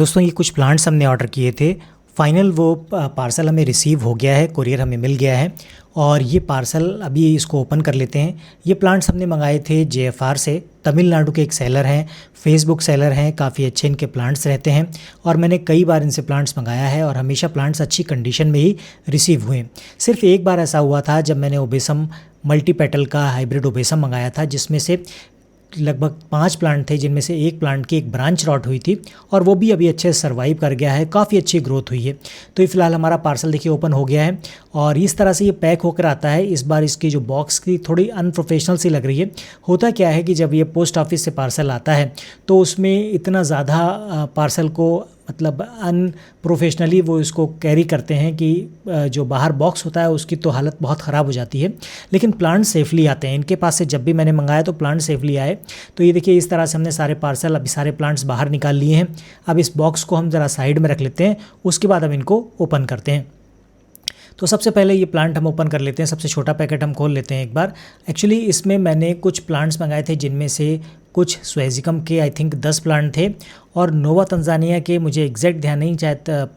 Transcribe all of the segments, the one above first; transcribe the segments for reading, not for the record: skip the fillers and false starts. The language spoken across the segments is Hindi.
दोस्तों ये कुछ प्लांट्स हमने ऑर्डर किए थे। फाइनल वो पार्सल हमें रिसीव हो गया है, कुरियर हमें मिल गया है और ये पार्सल अभी इसको ओपन कर लेते हैं। ये प्लांट्स हमने मंगाए थे JFR से, तमिलनाडु के एक सेलर हैं, फेसबुक सेलर हैं, काफ़ी अच्छे इनके प्लांट्स रहते हैं और मैंने कई बार इनसे प्लांट्स मंगाया है और हमेशा प्लांट्स अच्छी कंडीशन में ही रिसीव हुए। सिर्फ एक बार ऐसा हुआ था जब मैंने ओबेसम मल्टी पेटल का हाइब्रिड ओबेसम मंगाया था, जिसमें से लगभग 5 प्लांट थे, जिनमें से एक प्लांट की एक ब्रांच रॉट हुई थी और वो भी अभी अच्छे से सर्वाइव कर गया है, काफ़ी अच्छी ग्रोथ हुई है। तो ये फ़िलहाल हमारा पार्सल देखिए ओपन हो गया है और इस तरह से ये पैक होकर आता है। इस बार इसकी जो बॉक्स की थोड़ी अनप्रोफेशनल सी लग रही है। होता क्या है कि जब ये पोस्ट ऑफिस से पार्सल आता है तो उसमें इतना ज़्यादा पार्सल को मतलब अनप्रोफेशनली वो इसको कैरी करते हैं कि जो बाहर बॉक्स होता है उसकी तो हालत बहुत ख़राब हो जाती है। लेकिन प्लांट सेफली आते हैं इनके पास से। जब भी मैंने मंगाया तो प्लांट सेफली आए। तो ये देखिए इस तरह से हमने सारे पार्सल, अभी सारे प्लांट्स बाहर निकाल लिए हैं। अब इस बॉक्स को हम ज़रा साइड में रख लेते हैं, उसके बाद हम इनको ओपन करते हैं। तो सबसे पहले ये प्लांट हम ओपन कर लेते हैं। सबसे छोटा पैकेट हम खोल लेते हैं एक बार। एक्चुअली इसमें मैंने कुछ प्लांट्स मंगाए थे, जिनमें से कुछ स्वेजिकम के आई थिंक 10 प्लांट थे और नोवा तंजानिया के मुझे एग्जैक्ट ध्यान नहीं, शायद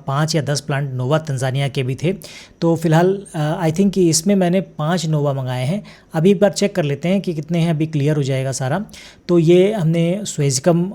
5 या 10 प्लांट नोवा तंजानिया के भी थे। तो फिलहाल आई थिंक कि इसमें मैंने 5 नोवा मंगाए हैं। अभी एक बार चेक कर लेते हैं कि कितने हैं, अभी क्लियर हो जाएगा सारा। तो ये हमने स्वेजिकम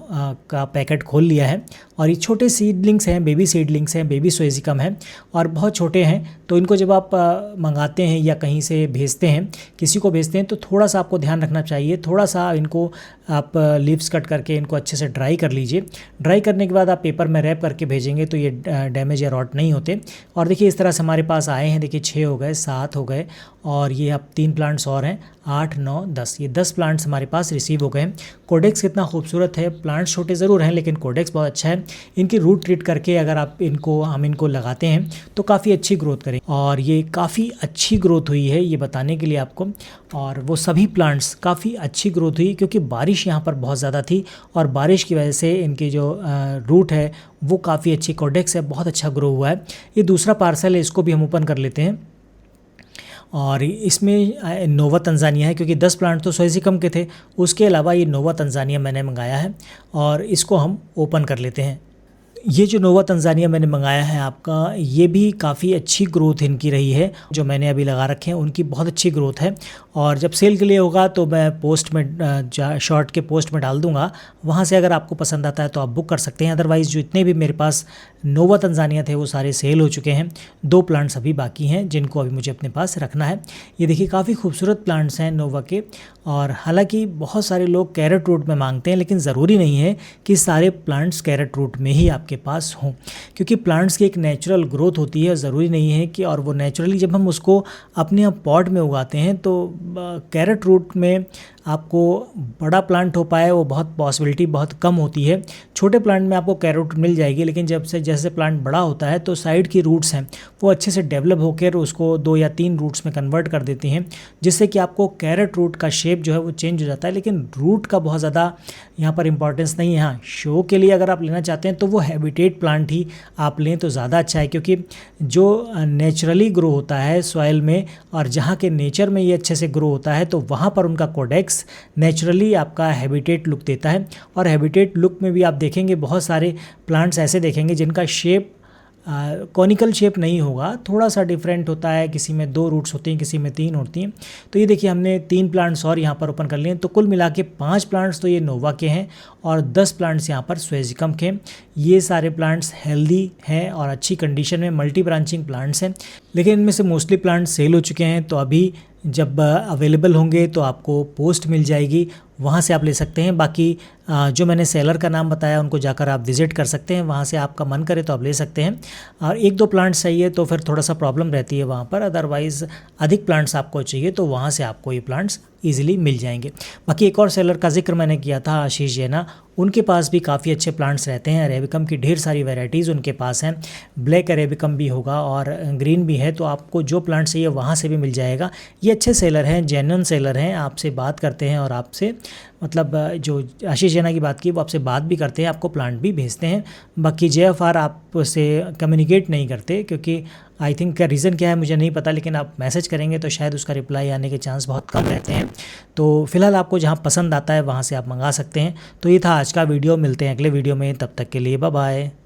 का पैकेट खोल लिया है और ये छोटे सीडलिंग्स हैं, बेबी सीडलिंग्स हैं, बेबी स्वेजिकम हैं और बहुत छोटे हैं। तो इनको जब आप मंगाते हैं या कहीं से भेजते हैं, किसी को भेजते हैं, तो थोड़ा सा आपको ध्यान रखना चाहिए। थोड़ा सा इनको आप लीव्स कट करके इनको अच्छे से ड्राई कर लीजिए। ड्राई करने के बाद आप पेपर में रैप करके भेजेंगे तो ये डैमेज या रॉट नहीं होते। और देखिए इस तरह से हमारे पास आए हैं। देखिए 6 हो गए, 7 हो गए और ये अब 3 प्लांट्स और हैं, 8, 9, 10। ये 10 प्लांट्स हमारे पास रिसीव हो गए हैं। कोडेक्स कितना खूबसूरत है। प्लांट्स छोटे ज़रूर हैं लेकिन कोडेक्स बहुत अच्छा है। इनकी रूट ट्रीट करके अगर आप हम इनको लगाते हैं तो काफ़ी अच्छी ग्रोथ करें और ये काफ़ी अच्छी ग्रोथ हुई है, ये बताने के लिए आपको। और वो सभी प्लांट्स काफ़ी अच्छी ग्रोथ हुई क्योंकि बारिश यहाँ पर बहुत ज़्यादा थी और बारिश की वजह से इनकी जो रूट है वो काफ़ी अच्छी, कोडेक्स है, बहुत अच्छा ग्रो हुआ है। ये दूसरा पार्सल है, इसको भी हम ओपन कर लेते हैं। और इसमें नोवा तंजानिया है क्योंकि 10 प्लांट तो स्वेजिकम के थे, उसके अलावा ये नोवा तंजानिया मैंने मंगाया है और इसको हम ओपन कर लेते हैं। ये जो नोवा तंजानिया मैंने मंगाया है आपका, ये भी काफ़ी अच्छी ग्रोथ इनकी रही है। जो मैंने अभी लगा रखे हैं उनकी बहुत अच्छी ग्रोथ है और जब सेल के लिए होगा तो मैं पोस्ट में शॉर्ट के पोस्ट में डाल दूंगा, वहाँ से अगर आपको पसंद आता है तो आप बुक कर सकते हैं। अदरवाइज़ जो इतने भी मेरे पास नोवा तंजानिया थे वो सारे सेल हो चुके हैं। 2 प्लांट्स अभी बाकी हैं जिनको अभी मुझे अपने पास रखना है। ये देखिए काफ़ी खूबसूरत प्लांट्स हैं नोवा के। और हालांकि बहुत सारे लोग कैरेट रूट में मांगते हैं, लेकिन ज़रूरी नहीं है कि सारे प्लांट्स कैरेट रूट में ही आपके पास हों, क्योंकि प्लांट्स की एक नेचुरल ग्रोथ होती है। ज़रूरी नहीं है कि, और वो नेचुरली जब हम उसको अपने आप पॉट में उगाते हैं तो कैरेट रूट में आपको बड़ा प्लांट हो पाए वो बहुत पॉसिबिलिटी बहुत कम होती है। छोटे प्लांट में आपको कैरेट रूट मिल जाएगी, लेकिन जब से जैसे प्लांट बड़ा होता है तो साइड की रूट्स हैं वो अच्छे से डेवलप होकर उसको 2 या 3 रूट्स में कन्वर्ट कर देती हैं, जिससे कि आपको कैरेट रूट का शेप जो है वो चेंज हो जाता है। लेकिन रूट का बहुत ज़्यादा यहाँ पर इंपॉर्टेंस नहीं है। हाँ, शो के लिए अगर आप लेना चाहते हैं तो वो हैबिटेट प्लांट ही आप लें तो ज़्यादा अच्छा है, क्योंकि जो नेचुरली ग्रो होता है सॉइल में और जहाँ के नेचर में ये अच्छे से ग्रो होता है तो वहाँ पर उनका कोडेक्स नेचुरली आपका हैबिटेट लुक देता है। और हैबिटेट लुक में भी आप देखेंगे बहुत सारे प्लांट्स ऐसे देखेंगे जिनका शेप कॉनिकल शेप नहीं होगा, थोड़ा सा डिफरेंट होता है। किसी में 2 रूट्स होती हैं, किसी में 3 होती हैं। तो ये देखिए हमने 3 प्लांट्स और यहाँ पर ओपन कर लिए हैं। तो कुल मिला के 5 प्लांट्स तो ये नोवा के हैं और 10 प्लांट्स यहाँ पर स्वेजिकम के। ये सारे प्लांट्स हेल्दी हैं और अच्छी कंडीशन में मल्टी ब्रांचिंग प्लांट्स हैं, लेकिन इनमें से मोस्टली प्लांट्स सेल हो चुके हैं। तो अभी जब अवेलेबल होंगे तो आपको पोस्ट मिल जाएगी, वहाँ से आप ले सकते हैं। बाकी जो मैंने सेलर का नाम बताया उनको जाकर आप विज़िट कर सकते हैं, वहाँ से आपका मन करे तो आप ले सकते हैं। और 1-2 प्लांट्स चाहिए तो फिर थोड़ा सा प्रॉब्लम रहती है वहाँ पर, अदरवाइज़ अधिक प्लांट्स आपको चाहिए तो वहाँ से आपको ये प्लांट्स ईजिली मिल जाएंगे। बाकी एक और सेलर का जिक्र मैंने किया था, आशीष जैना, उनके पास भी काफ़ी अच्छे प्लांट्स रहते हैं। अरेबिकम की ढेर सारी वैरायटीज़ उनके पास हैं। ब्लैक अरेबिकम भी होगा और ग्रीन भी है, तो आपको जो प्लांट चाहिए वहाँ से भी मिल जाएगा। ये अच्छे सेलर हैं, जेन्युइन सेलर हैं, आपसे बात करते हैं और आपसे मतलब जो आशीष जैना की बात की वो आपसे बात भी करते हैं, आपको प्लांट भी भेजते हैं। बाकी JFR आपसे कम्युनिकेट नहीं करते, क्योंकि आई थिंक का रीज़न क्या है मुझे नहीं पता, लेकिन आप मैसेज करेंगे तो शायद उसका रिप्लाई आने के चांस बहुत कम रहते हैं। तो फिलहाल आपको जहाँ पसंद आता है वहाँ से आप मंगा सकते हैं। तो ये था आज का वीडियो, मिलते हैं अगले वीडियो में, तब तक के लिए बाय बाय।